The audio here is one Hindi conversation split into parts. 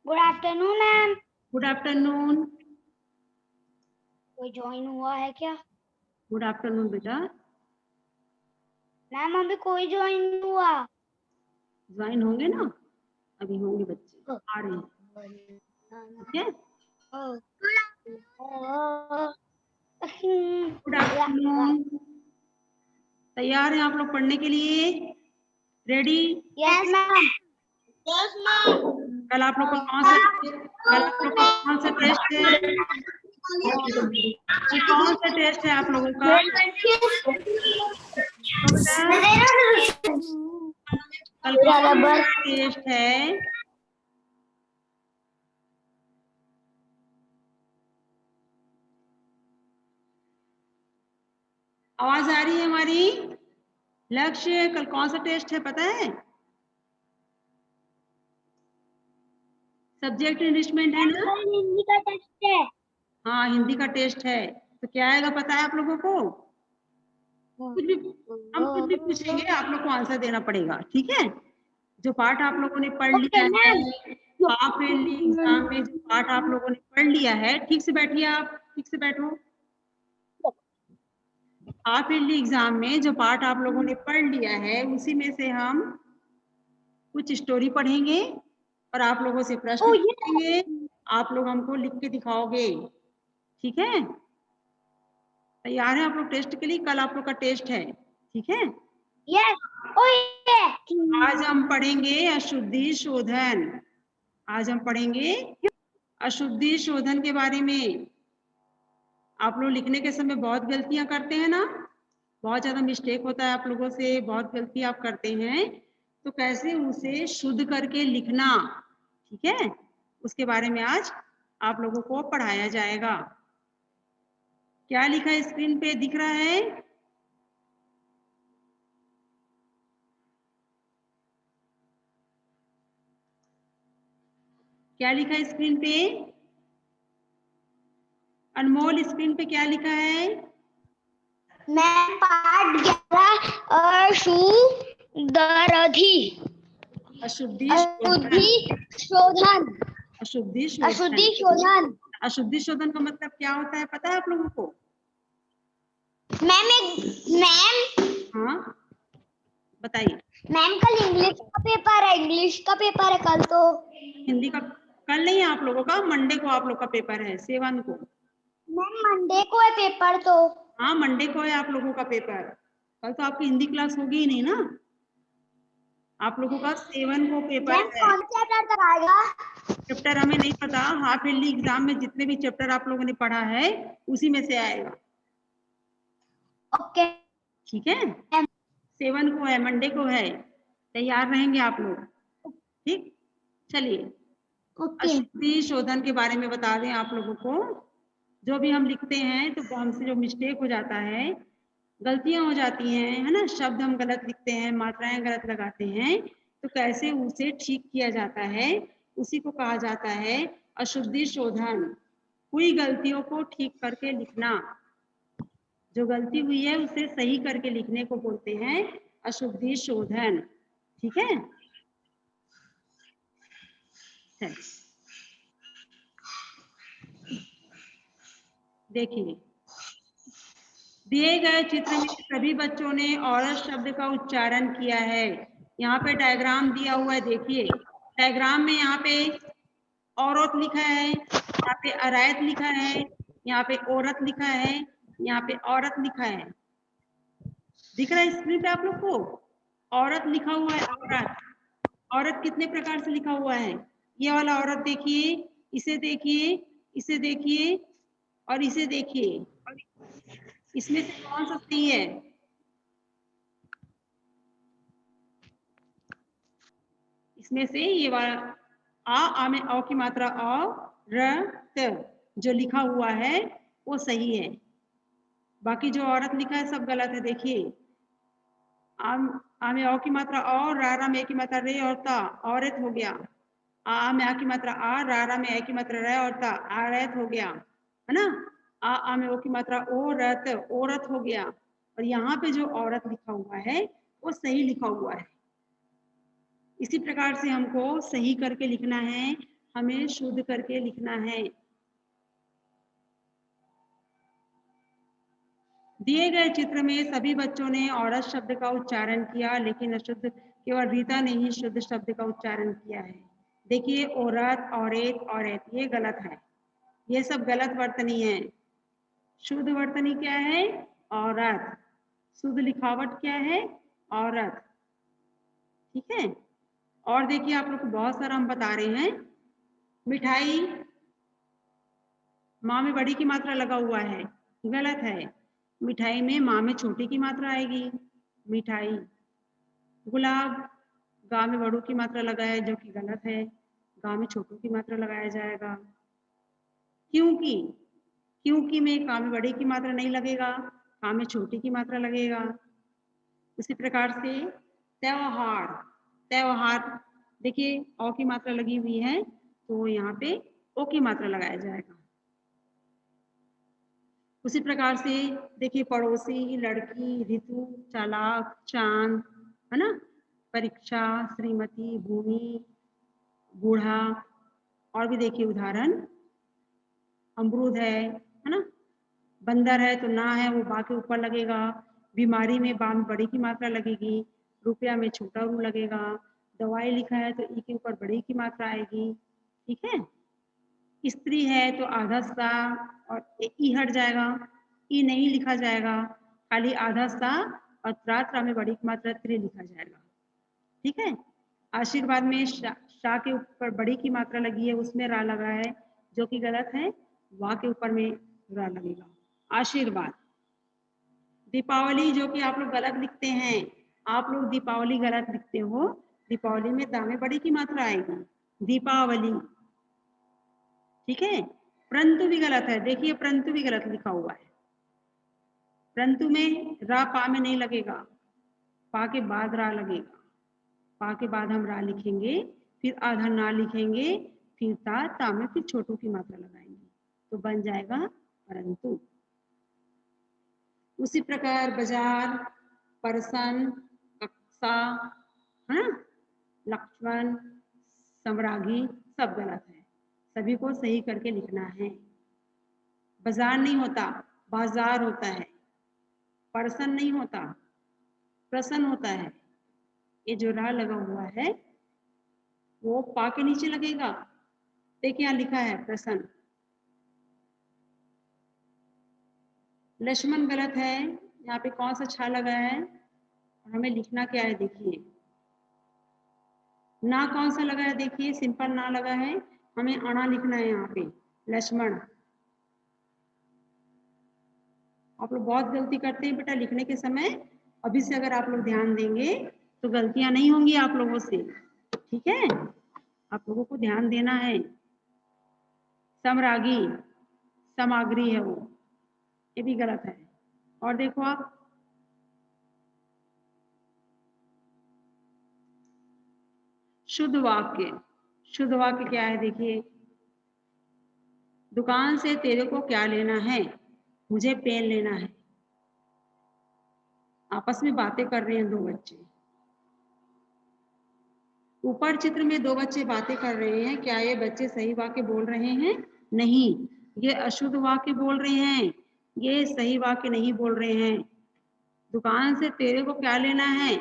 Good afternoon ma'am. Good afternoon. कोई ज्वाइन हुआ है क्या? गुड आफ्टरनून बेटा। मैम अभी कोई ज्वाइन हुआ? ज्वाइन होंगे ना, अभी होंगे बच्चे आ रहे हैं। ठीक है, गुड आफ्टरनून। तैयार हैं आप लोग पढ़ने के लिए? Ready? Yes ma'am. Yes ma'am. कल आप लोग का कौन सा टेस्ट है? कौन सा टेस्ट है आप लोगों का? कल कौन सा टेस्ट है? आवाज आ रही है हमारी? लक्ष्य, कल कौन सा टेस्ट है पता है? सब्जेक्ट इनरिचमेंट है ना? हिंदी का टेस्ट है। हाँ, हिंदी का टेस्ट है। तो क्या आएगा पता है आप लोगों को? कुछ भी, हम कुछ भी पूछेंगे, आप लोग को आंसर देना पड़ेगा। ठीक है, जो पार्ट आप लोगों ने पढ़ लिया है हाफ ईयरली एग्जाम में, जो पार्ट आप लोगों ने पढ़ लिया है, ठीक से बैठिए, आप ठीक से बैठो। हाफ ईयरली एग्जाम में जो पार्ट आप लोगों ने पढ़ लिया है, उसी में से हम कुछ स्टोरी पढ़ेंगे और आप लोगों से प्रश्न पूछेंगे। आप लोग हमको लिख के दिखाओगे। ठीक है, तैयार है आप लोग टेस्ट के लिए? कल आप लोग का टेस्ट है। ठीक है, आज हम पढ़ेंगे अशुद्धि शोधन। आज हम पढ़ेंगे अशुद्धि शोधन के बारे में। आप लोग लिखने के समय बहुत गलतियां करते हैं ना, बहुत ज्यादा मिस्टेक होता है आप लोगों से, बहुत गलती आप करते हैं। तो कैसे उसे शुद्ध करके लिखना, ठीक है, उसके बारे में आज आप लोगों को पढ़ाया जाएगा। क्या लिखा है स्क्रीन पे दिख रहा है? क्या लिखा है स्क्रीन पे? अनमोल, स्क्रीन पे क्या लिखा है? मैं पाठ 11 अशुद्धि शोधन। अशुद्धि अशुद्धि शोधन। अशुद्धि शोधन का मतलब क्या होता है पता है आप लोगों को? मैम हाँ बताइए। मैम कल इंग्लिश का पेपर है, कल तो हिंदी का कल नहीं है आप लोगों का, मंडे को आप लोग का पेपर है, 7 को। मैम मंडे को है पेपर तो। हाँ, मंडे को है आप लोगों का पेपर। कल तो आपकी हिंदी क्लास होगी ही नहीं ना, आप लोगों का 7 को पेपर है। कौन सा चैप्टर तक आएगा? चैप्टर हमें नहीं पता, हाफ ईयरली एग्जाम में जितने भी चैप्टर आप लोगों ने पढ़ा है उसी में से आएगा। ओके ठीक है, 7 को है, मंडे को है, तैयार रहेंगे आप लोग। ठीक, चलिए अशुद्धि शोधन के बारे में बता दें आप लोगों को। जो भी हम लिखते हैं तो हमसे जो मिस्टेक हो जाता है, गलतियां हो जाती हैं, है ना, शब्द हम गलत लिखते हैं, मात्राएं गलत लगाते हैं, तो कैसे उसे ठीक किया जाता है, उसी को कहा जाता है अशुद्धि शोधन। हुई गलतियों को ठीक करके लिखना, जो गलती हुई है उसे सही करके लिखने को बोलते हैं अशुद्धि शोधन। ठीक है, देखिए दिए गए चित्र में सभी बच्चों ने औरत शब्द का उच्चारण किया है। यहाँ पे डायग्राम दिया हुआ है, देखिए डायग्राम में यहाँ पे औरत लिखा है, यहाँ पे अरायत लिखा है, यहाँ पे औरत लिखा है, यहाँ पे औरत लिखा है। दिख रहा है स्क्रीन पे आप लोग को? औरत लिखा हुआ है, औरत। औरत कितने प्रकार से लिखा हुआ है? ये वाला औरत देखिए, इसे देखिए, इसे देखिए और इसे देखिए, इसमें से कौन सा सही है? इसमें से ये वाला आ में औ की मात्रा औ, र, त जो लिखा हुआ है वो सही है, बाकी जो औरत लिखा है सब गलत है। देखिए आ में औ की मात्रा औ, रा में ए की मात्रा रे और ता, औरत हो गया। आ में आ की मात्रा आ, रा में ए की मात्रा रे और ता, आरत हो गया, है ना। आ में ओ की मात्रा ओ, रत, औरत हो गया। और यहाँ पे जो औरत लिखा हुआ है वो सही लिखा हुआ है। इसी प्रकार से हमको सही करके लिखना है। हमें शुद्ध करके लिखना है। दिए गए चित्र में सभी बच्चों ने औरत शब्द का उच्चारण किया, लेकिन अशुद्ध केवल रीता ने ही शुद्ध शब्द का उच्चारण किया है। देखिए, औरत, औरत, औरत, ये गलत है। ये सब गलत वर्तनी है। शुद्ध वर्तनी क्या है? औरत। शुद्ध लिखावट क्या है? औरत। ठीक है। और देखिए, आप लोग को बहुत सारा हम बता रहे हैं। मिठाई, माँ में बड़ी की मात्रा लगा हुआ है, गलत है। मिठाई में माँ में छोटी की मात्रा आएगी, मिठाई। गुलाब, गा में बड़ों की मात्रा लगा है, जो कि गलत है। गा में छोटों की मात्रा लगाया जाएगा। क्योंकि में का में बड़ी की मात्रा नहीं लगेगा, का में छोटी की मात्रा लगेगा। उसी प्रकार से त्योहार, त्योहार, देखिए औ की मात्रा लगी हुई है, तो यहाँ पे ओ की मात्रा लगाया जाएगा। उसी प्रकार से देखिए, पड़ोसी, लड़की, ऋतु, चालाक, चांद, है ना, परीक्षा, श्रीमती, भूमि, बूढ़ा। और भी देखिए उदाहरण, अमरूद है ना, बंदर है तो ना है वो बा के ऊपर लगेगा। बीमारी में बा में बड़ी की मात्रा लगेगी, रुपया में छोटा रू लगेगा। दवाई लिखा है तो ई के ऊपर बड़ी की मात्रा आएगी। ठीक है। स्त्री है तो आधा सा और ई हट जाएगा, ई नहीं लिखा जाएगा, खाली आधा सा और त्रा में बड़ी की मात्रा त्रि लिखा जाएगा। ठीक है। आशीर्वाद में शा के ऊपर बड़ी की मात्रा लगी है, उसमें रा लगा है, जो कि गलत है। वा के ऊपर में रा लगेगा। आशीर्वाद। दीपावली, जो कि आप लोग गलत लिखते हैं, आप लोग दीपावली गलत लिखते हो। दीपावली में दा में बड़ी की मात्रा आएगी, दीपावली। ठीक है। परंतु भी गलत है, देखिए परंतु भी गलत लिखा हुआ है। परंतु में रा पा में नहीं लगेगा, पा के बाद रा लगेगा। पा के बाद हम रा लिखेंगे, फिर आधा ना लिखेंगे, फिर ता में फिर छोटों की मात्रा लगाएंगे, तो बन जाएगा परंतु। उसी प्रकार बाजार, परसन, कक्षा, है ना, लक्ष्मण, सम्रागी, सब गलत है। सभी को सही करके लिखना है। बाजार नहीं होता, बाजार होता है। परसन नहीं होता, प्रसन्न होता है। ये जो रा लगा हुआ है वो पा के नीचे लगेगा। देखिए यहाँ लिखा है प्रसन्न। लक्ष्मण गलत है, यहाँ पे कौन सा छा लगा है और हमें लिखना क्या है, देखिए ना कौन सा लगा है, देखिए सिंपल ना लगा है, हमें अणा लिखना है यहाँ पे, लक्ष्मण। आप लोग बहुत गलती करते हैं बेटा लिखने के समय। अभी से अगर आप लोग ध्यान देंगे तो गलतियां नहीं होंगी आप लोगों से। ठीक है, आप लोगों को ध्यान देना है। समरागी, सामग्री है वो, ये भी गलत है। और देखो आप, शुद्ध वाक्य, शुद्ध वाक्य क्या है, देखिए दुकान से तेरे को क्या लेना है, मुझे पेन लेना है। आपस में बातें कर रहे हैं दो बच्चे। ऊपर चित्र में दो बच्चे बातें कर रहे हैं, क्या ये बच्चे सही वाक्य बोल रहे हैं? नहीं, ये अशुद्ध वाक्य बोल रहे हैं, ये सही वाक्य नहीं बोल रहे हैं। दुकान से तेरे को क्या लेना है,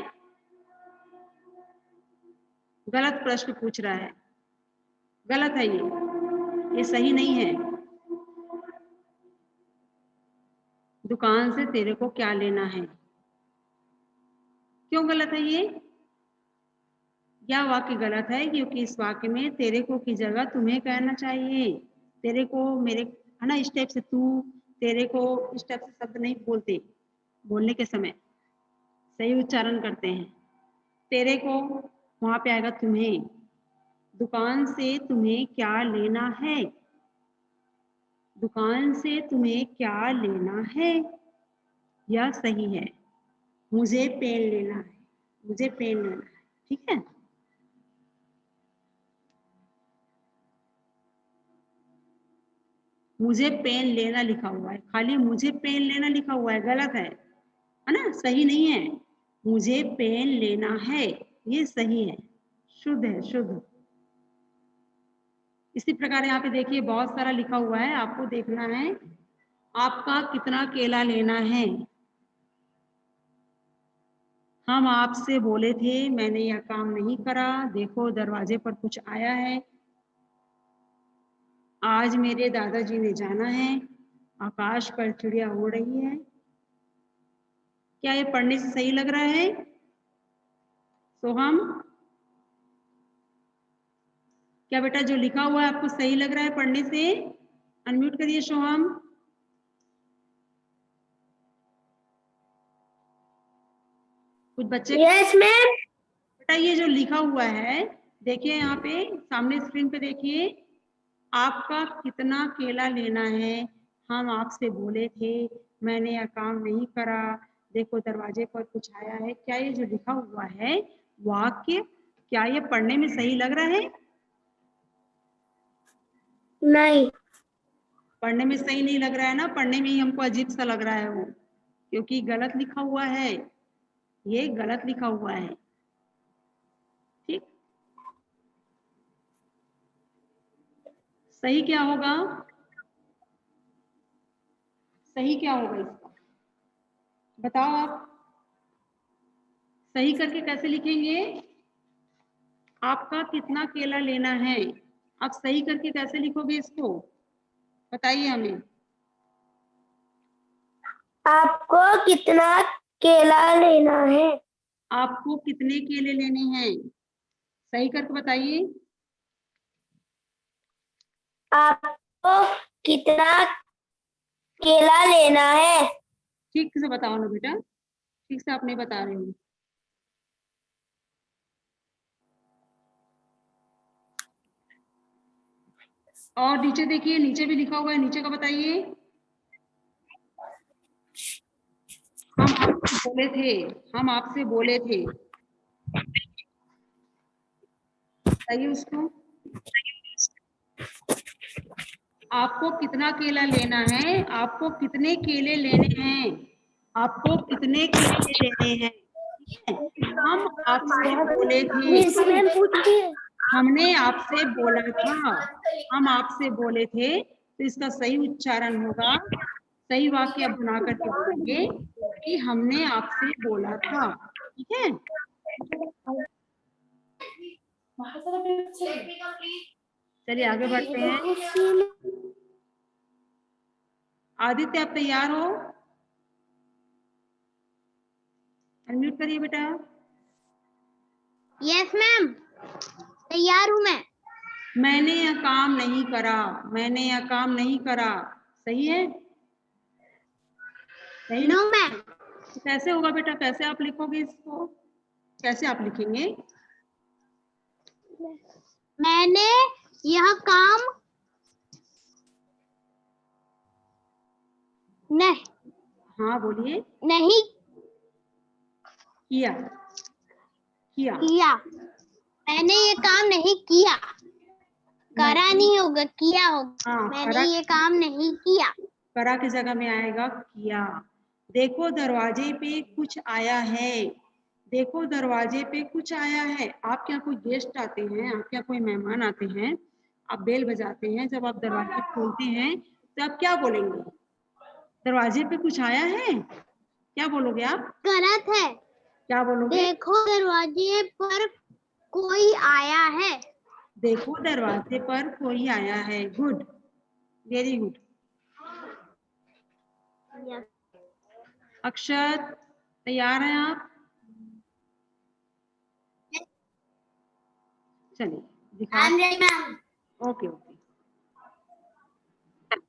गलत प्रश्न पूछ रहा है, गलत है ये सही नहीं है। दुकान से तेरे को क्या लेना है, क्यों गलत है ये? यह वाक्य गलत है क्योंकि इस वाक्य में तेरे को की जगह तुम्हें कहना चाहिए। तेरे को, मेरे, है ना, इस टाइप से तू, तेरे को, इस टाइप से शब्द नहीं बोलते। बोलने के समय सही उच्चारण करते हैं। तेरे को वहां पे आएगा तुम्हें। दुकान से तुम्हें क्या लेना है, दुकान से तुम्हें क्या लेना है, यह सही है। मुझे पेन लेना है, मुझे पेन लेना है। ठीक है। मुझे पेन लेना लिखा हुआ है, खाली मुझे पेन लेना लिखा हुआ है, गलत है ना, सही नहीं है। मुझे पेन लेना है, ये सही है, शुद्ध है, शुद्ध। इसी प्रकार यहाँ पे देखिए बहुत सारा लिखा हुआ है, आपको देखना है आपका कितना केला लेना है। हम आपसे बोले थे, मैंने यह काम नहीं करा, देखो दरवाजे पर कुछ आया है। आज मेरे दादाजी ने जाना है, आकाश पर चिड़िया उड़ रही है। क्या ये पढ़ने से सही लग रहा है सोहम? क्या बेटा जो लिखा हुआ है आपको सही लग रहा है पढ़ने से? अनम्यूट करिए सोहम। कुछ बच्चे यस मैम। बेटा ये जो लिखा हुआ है देखिए यहाँ पे सामने स्क्रीन पे देखिए, आपका कितना केला लेना है, हम आपसे बोले थे, मैंने यह काम नहीं करा, देखो दरवाजे पर कुछ आया है। क्या ये जो लिखा हुआ है वाक्य, क्या ये पढ़ने में सही लग रहा है? नहीं। पढ़ने में सही नहीं लग रहा है ना, पढ़ने में ही हमको अजीब सा लग रहा है वो, क्योंकि गलत लिखा हुआ है, ये गलत लिखा हुआ है। ठीक, सही क्या होगा? सही क्या होगा इसका बताओ आप। सही करके कैसे लिखेंगे? आपका कितना केला लेना है, आप सही करके कैसे लिखोगे इसको, बताइए हमें। आपको कितना केला लेना है? आपको कितने केले लेने हैं, सही करके बताइए। आपको कितना केला लेना है? ठीक से बताओ ना बेटा, ठीक से आप नहीं बता रहे हो। और नीचे देखिए, नीचे भी लिखा हुआ है, नीचे का बताइए। हम आपसे बोले थे, हम आपसे बोले थे, बताइए उसको। आपको कितना केला लेना है, आपको कितने केले लेने हैं, आपको कितने केले लेने हैं, ठीक है? हम आपसे बोले थे, हमने आपसे बोला था, हम आपसे बोले थे, तो इसका सही उच्चारण होगा, सही वाक्य आप बना करके बोलेंगे कि हमने आपसे बोला था। ठीक है, चलिए आगे बढ़ते हैं। आदित्य आप तैयार हो? अनम्यूट करिए बेटा। यस मैम, तैयार हूँ मैं। मैंने यह काम नहीं करा, मैंने यह काम नहीं करा, सही है? सही नो मैम। तो कैसे होगा बेटा, कैसे आप लिखोगे इसको, कैसे आप लिखेंगे? मैंने यह काम नहीं हाँ बोलिए। नहीं किया, किया, किया। मैंने ये काम नहीं किया, करा नहीं होगा, किया होगा। हाँ, मैंने ये काम नहीं किया। करा की जगह में आएगा किया। देखो दरवाजे पे कुछ आया है, देखो दरवाजे पे कुछ आया है। आपके यहाँ कोई गेस्ट आते हैं, आपके यहाँ कोई मेहमान आते हैं, आप बेल बजाते हैं, जब आप दरवाजे खोलते हैं तो आप क्या बोलेंगे? दरवाजे पे कुछ आया है, क्या बोलोगे आप? गलत है। क्या बोलोगे? देखो दरवाजे पर कोई आया है। देखो दरवाजे पर कोई आया है। Good, very good. अक्षत तैयार हैं आप? चलिए दिखा। Okay okay.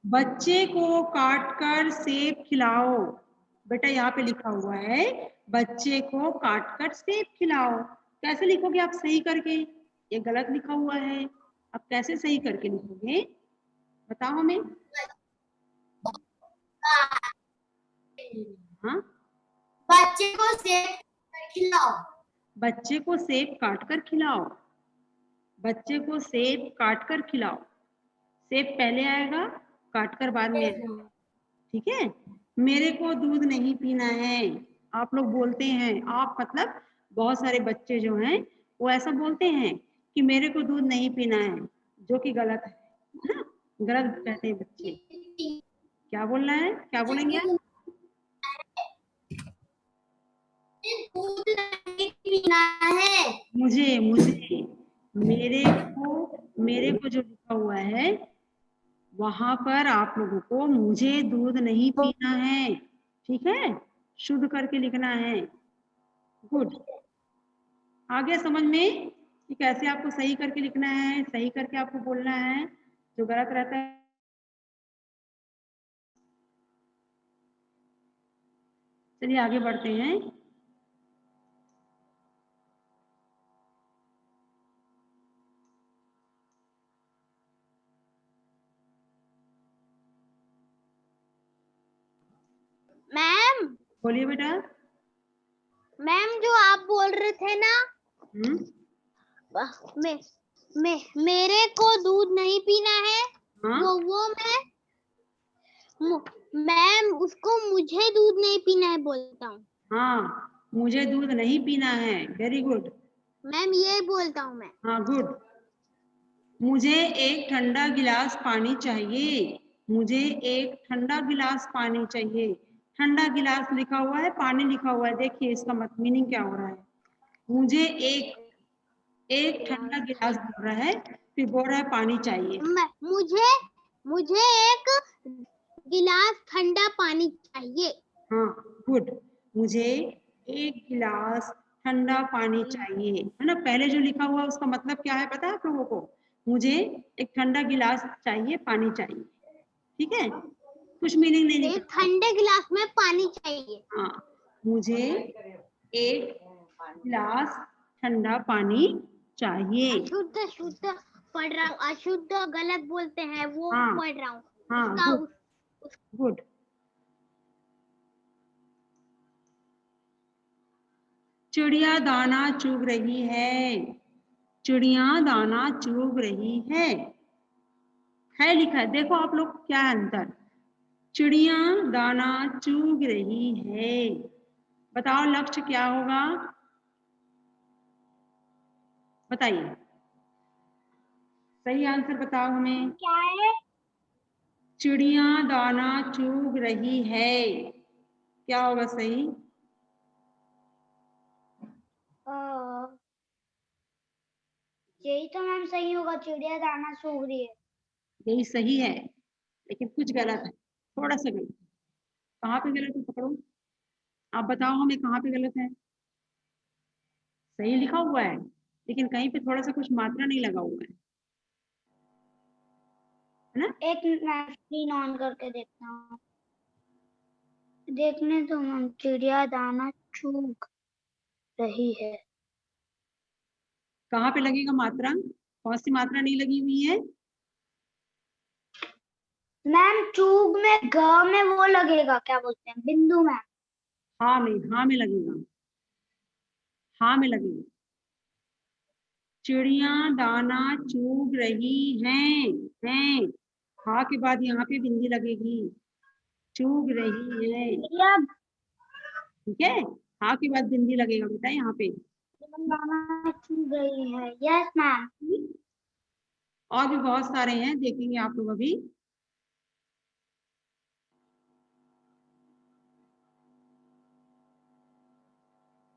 बच्चे को काटकर सेब खिलाओ। बेटा यहाँ पे लिखा हुआ है बच्चे को काटकर सेब खिलाओ। कैसे लिखोगे आप सही करके? ये गलत लिखा हुआ है, आप कैसे सही करके लिखोगे बताओ हमें। हाँ, बच्चे को सेब खिलाओ। बच्चे को सेब काटकर खिलाओ, बच्चे को सेब काटकर खिलाओ। सेब पहले आएगा, काटकर बाद में आएगा। ठीक है। मेरे को दूध नहीं पीना है। आप लोग बोलते हैं, आप मतलब बहुत सारे बच्चे जो हैं वो ऐसा बोलते हैं कि मेरे को दूध नहीं पीना है। जो कि गलत है ना, गलत कहते हैं बच्चे। क्या बोलना है, क्या बोलेंगे आप? दूध नहीं पीना है। मुझे मेरे को जो लिखा हुआ है वहां पर आप लोगों को मुझे दूध नहीं पीना है, ठीक है, शुद्ध करके लिखना है। गुड, आ गया समझ में कि कैसे आपको सही करके लिखना है, सही करके आपको बोलना है, जो गलत रहता है। चलिए आगे बढ़ते हैं। मैम, बोलिए बेटा। मैम जो आप बोल रहे थे ना, मेरे को दूध नहीं पीना है, हाँ वो मैम उसको मुझे दूध नहीं पीना है बोलता हूँ। हाँ, मुझे दूध नहीं पीना है, वेरी गुड। मैम ये बोलता हूँ मैं। हाँ गुड। मुझे एक ठंडा गिलास पानी चाहिए, मुझे एक ठंडा गिलास पानी चाहिए। ठंडा गिलास लिखा हुआ है, पानी लिखा हुआ है, देखिए इसका मीनिंग क्या हो रहा है। मुझे एक ठंडा गिलास बोल रहा है, फिर बोल रहा है पानी चाहिए। मुझे एक गिलास ठंडा पानी चाहिए। हाँ गुड, मुझे एक गिलास ठंडा पानी चाहिए, है ना। पहले जो लिखा हुआ उसका मतलब क्या है पता है आप लोगों को? मुझे एक ठंडा गिलास चाहिए, पानी चाहिए, ठीक है, कुछ मीनिंग नहीं एक निकलता। ठंडे गिलास में पानी चाहिए। हाँ, मुझे एक गिलास ठंडा पानी चाहिए। अशुद्ध शुद्ध पढ़ रहा हूँ, अशुद्ध गलत बोलते हैं वो हाँ पढ़ रहा हूँ। हाँ गुड गुड। चिड़िया दाना चुग रही है, चिड़िया दाना चुग रही है लिखा है, देखो आप लोग क्या है अंतर। चिड़िया दाना चुग रही है, बताओ लक्ष्य क्या होगा, बताइए, सही आंसर बताओ हमें। क्या है? चिड़िया दाना चुग रही है, क्या होगा सही? यही तो मैम सही होगा, चिड़िया दाना सूख रही है। यही सही है, लेकिन कुछ गलत है, थोड़ा सा गलत। कहाँ पे गलत है पकड़ो, आप बताओ हमें कहाँ पे गलत है। सही लिखा हुआ है, लेकिन कहीं पे थोड़ा सा कुछ मात्रा नहीं लगा हुआ है ना। एक मिनट मैं स्क्रीन ऑन करके देखता हूँ, देखने तो मैम। चिड़िया दाना चुग रही है, कहाँ पे लगेगा मात्रा, कौन सी मात्रा नहीं लगी हुई है? मैम चूग में ग में वो लगेगा, क्या बोलते हैं, बिंदु मैम। हाँ में लगेगा, हाँ में लगेगा। चिड़िया दाना चुग रही हैं, हाँ के बाद यहाँ पे बिंदी लगेगी, चुग रही है, ठीक है, हाँ के बाद बिंदी लगेगा बेटा यहाँ पे। दाना चुग रही है, यस मैम। और भी बहुत सारे हैं, देखेंगे आप लोग अभी।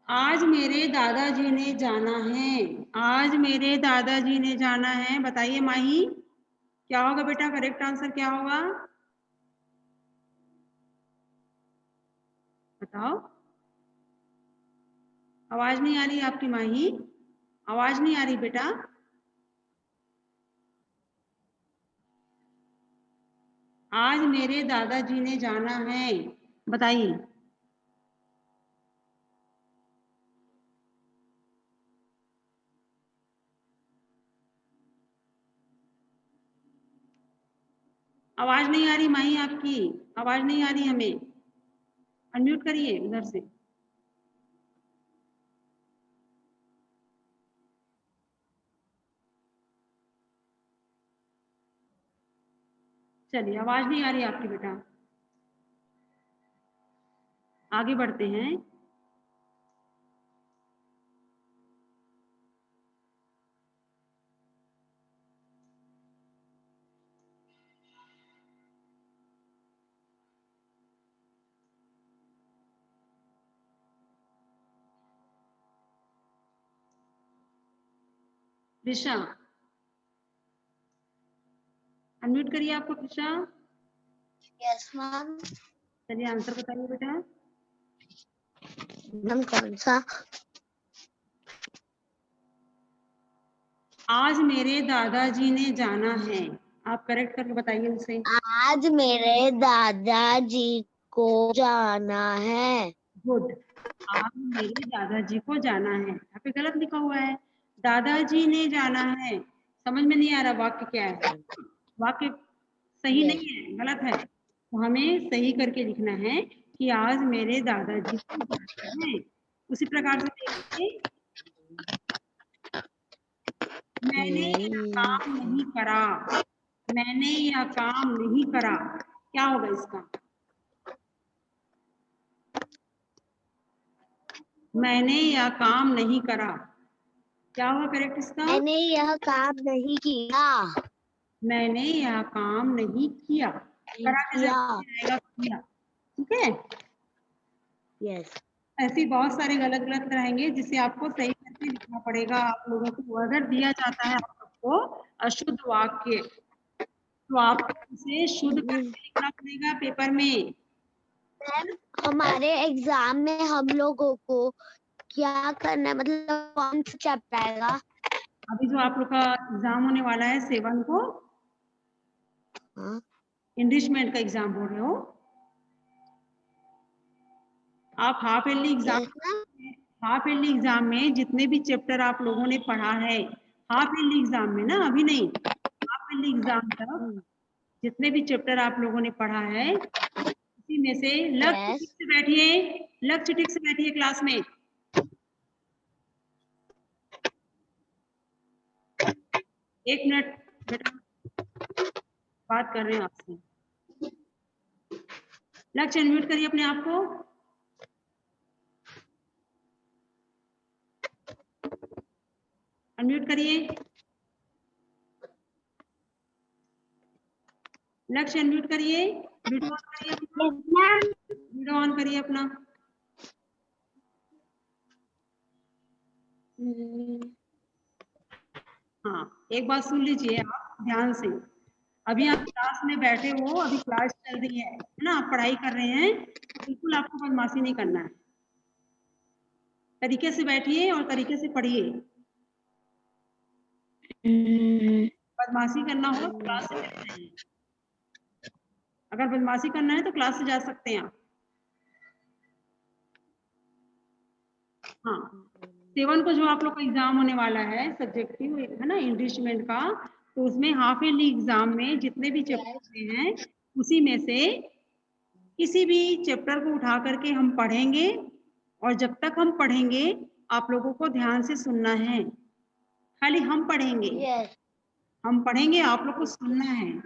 आज मेरे दादाजी ने जाना है, आज मेरे दादाजी ने जाना है, बताइए माही क्या होगा बेटा, करेक्ट आंसर क्या होगा, बताओ। आवाज नहीं आ रही आपकी माही, आवाज नहीं आ रही बेटा। आज मेरे दादाजी ने जाना है, बताइए। आवाज नहीं आ रही माही आपकी, आवाज नहीं आ रही हमें, अनम्यूट करिए उधर से। चलिए आवाज नहीं आ रही आपकी बेटा, आगे बढ़ते हैं। प्रिशा अनम्यूट करिए आपको। Prisha yes ma'am. चलिए आंसर बताइए बेटा। मैम कौन सा? आज मेरे दादाजी ने जाना है, आप करेक्ट करके बताइए उसे। आज मेरे दादाजी को जाना है। गुड। आज मेरे दादाजी को जाना है, यहाँ पे गलत लिखा हुआ है, दादाजी ने जाना है। समझ में नहीं आ रहा वाक्य क्या है, वाक्य सही नहीं है, गलत है। तो हमें सही करके लिखना है कि आज मेरे दादाजी को जाना है। उसी प्रकार से देखिए, मैंने यह काम नहीं करा, मैंने यह काम नहीं करा, क्या होगा इसका? मैंने यह काम नहीं करा, क्या होगा करेक्ट इसका? मैंने यह काम नहीं किया। मैंने यह काम नहीं किया, करा के किया। आएगा किया, ठीक है। यस। ऐसी बहुत सारे गलत गलत रहेंगे जिसे आपको सही करके लिखना पड़ेगा आप लोगों को। अगर दिया जाता है आप सबको अशुद्ध वाक्य, तो आपको उसे शुद्ध करके लिखना पड़ेगा पेपर में। मैम हमारे एग्जाम में हम लोगों को क्या करना है, मतलब कौन सा चैप्टर आएगा? अभी जो आप लोग का एग्जाम होने वाला है 7 को, हाँ? इंग्लिशमेंट का एग्जाम हो रहे हो आप। Half yearly exam, yes ma'am. Half yearly exam में जितने भी चैप्टर आप लोगों ने पढ़ा है, हाफ ईयरली एग्जाम में ना, अभी नहीं, हाफ ईयरली एग्जाम तक जितने भी चैप्टर आप लोगों ने पढ़ा है, उसी में से लक्ष्य ठीक से बैठिए, लक्ष्य ठीक से बैठिए क्लास में। एक मिनट बेटा, बात कर रहे हैं आपसे। लक्ष्य अनम्यूट करिए अपने आप को। अनम्यूट करिए, लक्ष्य अनम्यूट करिए, वीडियो ऑन करिए अपना, वीडियो ऑन करिए अपना। हाँ, एक बात सुन लीजिए आप ध्यान से। अभी आप क्लास में बैठे हो, अभी क्लास चल रही है ना, आप पढ़ाई कर रहे हैं, बिल्कुल आपको बदमाशी नहीं करना है। तरीके से बैठिए और तरीके से पढ़िए। बदमाशी करना हो तो क्लास से चले जाइए, अगर बदमाशी करना है तो क्लास से जा सकते हैं आप। हाँ, 7 को जो आप लोग का एग्जाम होने वाला है सब्जेक्टिव है ना, इंग्लिशमेंट का, तो उसमें हाफ ईयरली एग्जाम में जितने भी चैप्टर होते हैं, उसी में से किसी भी चैप्टर को उठा करके हम पढ़ेंगे, और जब तक हम पढ़ेंगे आप लोगों को ध्यान से सुनना है। खाली हम पढ़ेंगे, यस। हम पढ़ेंगे, आप लोग को सुनना है,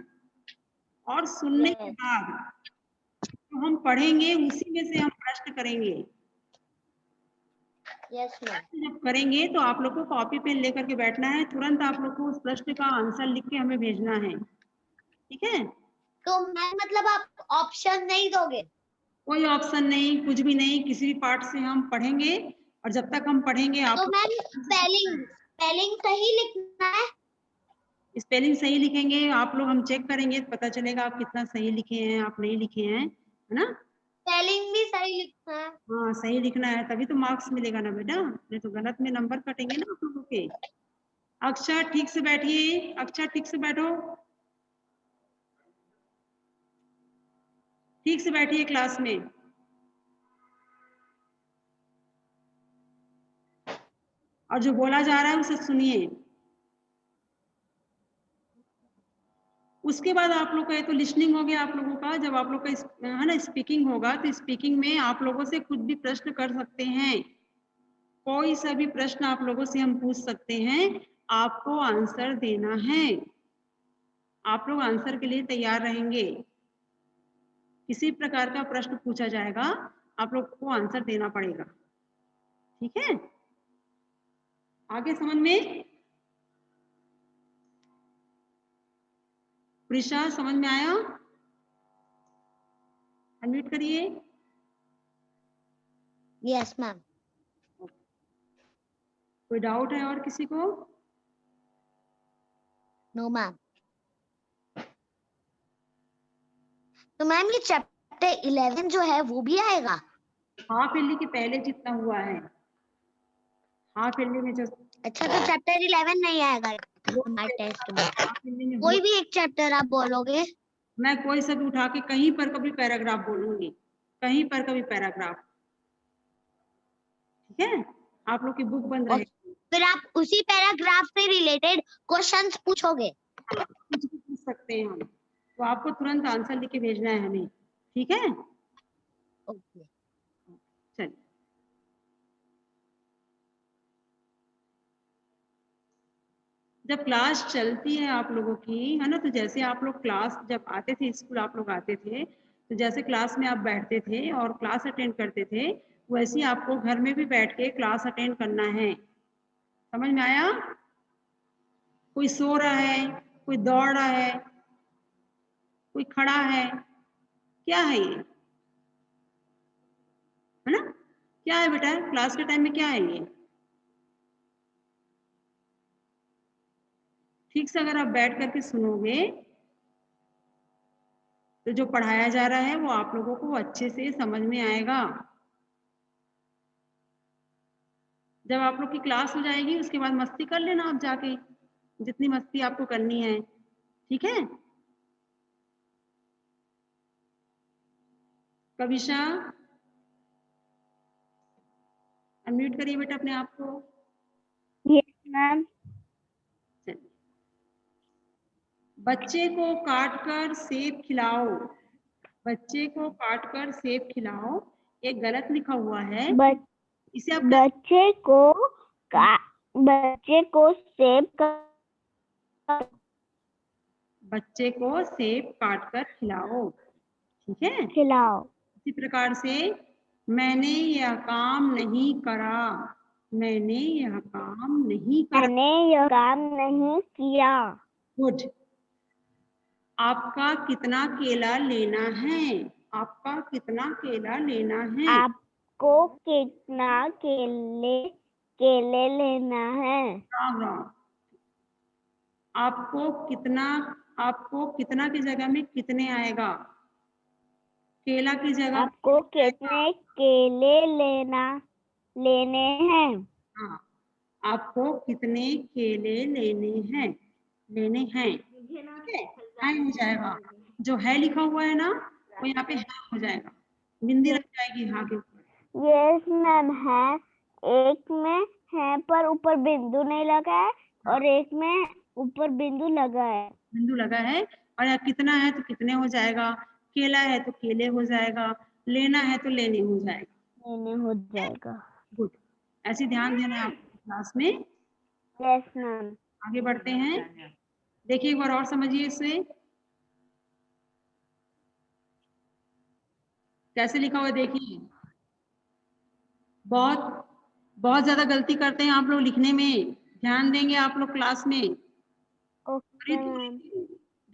और सुनने के बाद तो हम पढ़ेंगे, उसी में से हम प्रश्न करेंगे। Yes ma'am. जब करेंगे तो आप लोग को कॉपी पेन लेकर के बैठना है, तुरंत आप लोग को उस प्रश्न का आंसर लिख के हमें भेजना है, ठीक है। तो मैम मतलब आप ऑप्शन नहीं दोगे? कोई ऑप्शन नहीं, कुछ भी नहीं, किसी भी पार्ट से हम पढ़ेंगे, और जब तक हम पढ़ेंगे आप तो मैम स्पेलिंग स्पेलिंग सही लिखना है? स्पेलिंग सही लिखेंगे आप लोग, हम चेक करेंगे, पता चलेगा आप कितना सही लिखे हैं, आप नहीं लिखे हैं, है ना। स्पेलिंग भी सही लिखना है? हाँ, सही लिखना है, तभी तो मार्क्स मिलेगा ना बेटा, नहीं तो गलत में नंबर कटेंगे ना आप लोगों के। अक्षर ठीक से बैठिए, अक्षर ठीक से बैठो, ठीक से बैठिए क्लास में। और जो बोला जा रहा है उसे सुनिए। उसके बाद आप लोग का ये तो लिसनिंग हो गया आप लोगों का, जब आप लोग का है ना स्पीकिंग होगा, तो स्पीकिंग में आप लोगों से कुछ भी प्रश्न कर सकते हैं, कोई सा भी प्रश्न आप लोगों से हम पूछ सकते हैं, आपको आंसर देना है। आप लोग आंसर के लिए तैयार रहेंगे, किसी प्रकार का प्रश्न पूछा जाएगा, आप लोग को आंसर देना पड़ेगा, ठीक है। आगे समझ में? प्रिशा समझ में आया? अनम्यूट करिए। Yes ma'am. कोई डाउट है और किसी को? No ma'am. तो मैम ये चैप्टर 11 जो है वो भी आएगा? हाफ ईयरली के पहले जितना हुआ है, हाफ ईयरली में जो अच्छा, तो चैप्टर 11 नहीं आएगा हमारे टेस्ट में? हाफ ईयरली में कोई भी एक चैप्टर आप बोलोगे? मैं कोई सा भी उठा के कहीं पर कभी पैराग्राफ बोलूंगी, कहीं पर कभी पैराग्राफ। ठीक है, आप लोग की बुक बंद और रहेगी। फिर आप उसी पैराग्राफ से रिलेटेड क्वेश्चंस पूछोगे? हाँ, कुछ भी पूछ सकते हैं हम, तो आपको तुरंत आंसर लिख के भेजना है हमें। ठीक है, ओके। चलिए। जब क्लास चलती है आप लोगों की, है ना, तो जैसे आप लोग क्लास जब आते थे, स्कूल आप लोग आते थे, तो जैसे क्लास में आप बैठते थे और क्लास अटेंड करते थे, वैसे ही आपको घर में भी बैठ के क्लास अटेंड करना है। समझ में आया? कोई सो रहा है, कोई दौड़ रहा है, कोई खड़ा है, क्या है ये? है ना, क्या है बेटा? क्लास के टाइम में क्या है ये? ठीक से अगर आप बैठ करके सुनोगे तो जो पढ़ाया जा रहा है वो आप लोगों को अच्छे से समझ में आएगा। जब आप लोग की क्लास हो जाएगी उसके बाद मस्ती कर लेना आप जाके, जितनी मस्ती आपको करनी है। ठीक है, कविशा अनम्यूट करिए बेटा अपने आप को। Yes ma'am. चलिए, बच्चे को काटकर सेब खिलाओ, बच्चे को काटकर सेब खिलाओ, ये गलत लिखा हुआ है। इसे आप बच्चे को सेब बच्चे को सेब काटकर खिलाओ। ठीक है, खिलाओ। इसी प्रकार से मैंने यह काम नहीं करा, मैंने यह काम नहीं करा। मैंने यह काम नहीं किया। गुड। आपका कितना केला लेना है? आपका कितना केला लेना है? आपको कितना केले लेना है? राम राम। आपको कितना की जगह में कितने आएगा? केला की जगह आपको कितने केले लेने हैं? हाँ, आपको कितने केले लेने हैं? लेने हैं, ठीक है, है हो जाएगा। जो है लिखा हुआ है ना, वो यहाँ पे है हो जाएगा, बिंदी लग जाएगी हाँ के ऊपर। यस मैम है। एक में है पर ऊपर बिंदु नहीं लगा है और एक में ऊपर बिंदु लगा है। बिंदु लगा है, और यहाँ कितना है तो कितने हो जाएगा, केला है तो केले हो जाएगा, लेना है तो लेने हो जाएगा। लेने हो जाएगा। गुड, ऐसे ध्यान देना आप क्लास में। Yes ma'am. आगे बढ़ते हैं, देखिए एक बार और समझिए इसे कैसे लिखा हुआ है। देखिए बहुत ज्यादा गलती करते हैं आप लोग लिखने में, ध्यान देंगे आप लोग क्लास में। Okay ma'am.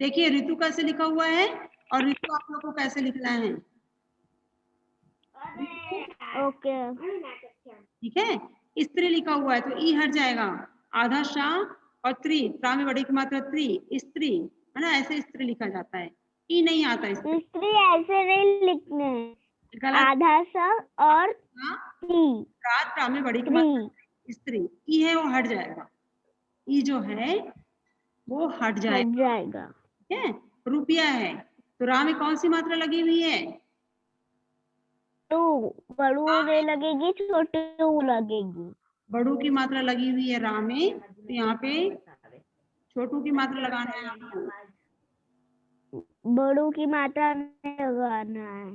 देखिए ऋतु कैसे लिखा हुआ है और ऋतु आप लोग को कैसे लिखना है। ओके। ठीक है, स्त्री लिखा हुआ है तो ई हट जाएगा, आधा शाह और त्रा में बड़ी की मात्रा त्रि, स्त्री, है ना, ऐसे स्त्री लिखा जाता है, ई नहीं आता स्त्री। स्त्री ऐसे नहीं लिखने, गलत। आधा सा और त्रा में बड़ी की मात्रा स्त्री, ई है वो हट जाएगा, ई जो है वो हट जाएगा। ठीक है, रुपया है तो रा में कौन सी मात्रा लगी हुई है? बड़ू नहीं लगेगी, छोटू लगेगी। बड़ू की मात्रा लगी हुई है रा में, तो यहाँ पे छोटू की मात्रा लगाना है आपको। बड़ू की मात्रा नहीं लगाना है।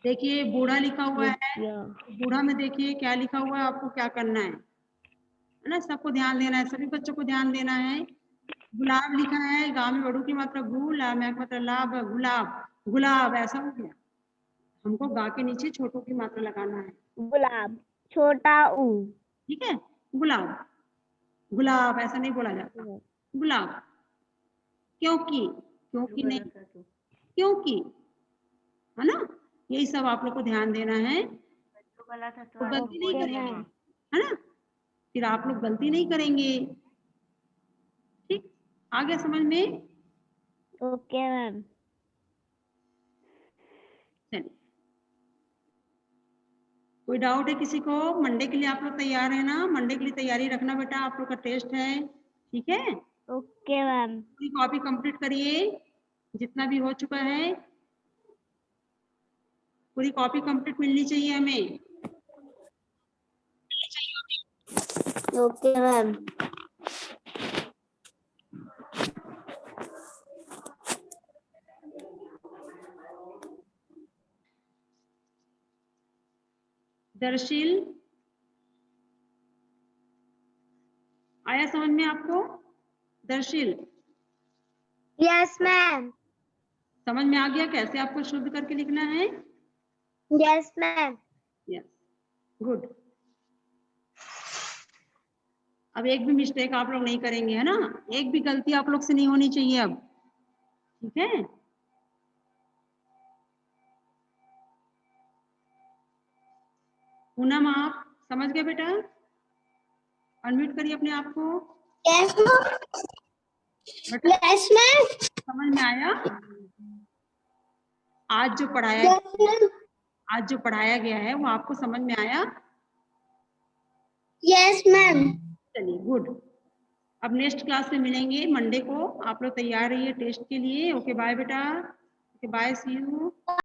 देखिए बूढ़ा लिखा हुआ है, बूढ़ा में देखिए क्या लिखा हुआ है, आपको क्या करना है ना, सबको ध्यान देना है, सभी बच्चों को ध्यान देना है। गुलाब लिखा है, गाँव में बड़ू की मात्रा गु, ला में मात्रा लाभ, गुलाब, गुलाब ऐसा हो गया, हमको गा के नीचे छोटू की मात्रा लगाना है। गुलाब छोटा ऊ। ठीक है, गुलाब, गुलाब ऐसा नहीं बोला जाता, गुलाब। क्योंकि नहीं, क्योंकि, है ना, यही सब आप लोग को ध्यान देना है, तो गलती नहीं करेंगे, है ना, फिर आप लोग गलती नहीं करेंगे। ठीक, आ गया समझ में? Okay ma'am. चलिए, कोई डाउट है किसी को? मंडे के लिए आप लोग तैयार है ना? मंडे के लिए तैयारी रखना बेटा, आप लोग का टेस्ट है, ठीक है? Okay ma'am. पूरी कॉपी कंप्लीट करिए, जितना भी हो चुका है पूरी कॉपी कंप्लीट मिलनी चाहिए हमें। Okay ma'am. दर्शील, आया समझ में आपको? Darsheel, yes ma'am. समझ में आ गया कैसे आपको शुद्ध करके लिखना है? Yes ma'am. Yes, good. अब एक भी मिस्टेक आप लोग नहीं करेंगे, है ना? एक भी गलती आप लोग से नहीं होनी चाहिए अब, ठीक है? पूनम, आप समझ गए बेटा? अनम्यूट करिए अपने आप को। Yes ma'am. बेटा यस मैम। समझ में आया? आज जो पढ़ाया गया है वो आपको समझ में आया? Yes ma'am. चलिए, गुड। अब नेक्स्ट क्लास में मिलेंगे मंडे को। आप लोग तैयार रहिए टेस्ट के लिए। ओके बाय बेटा। Okay bye, see you.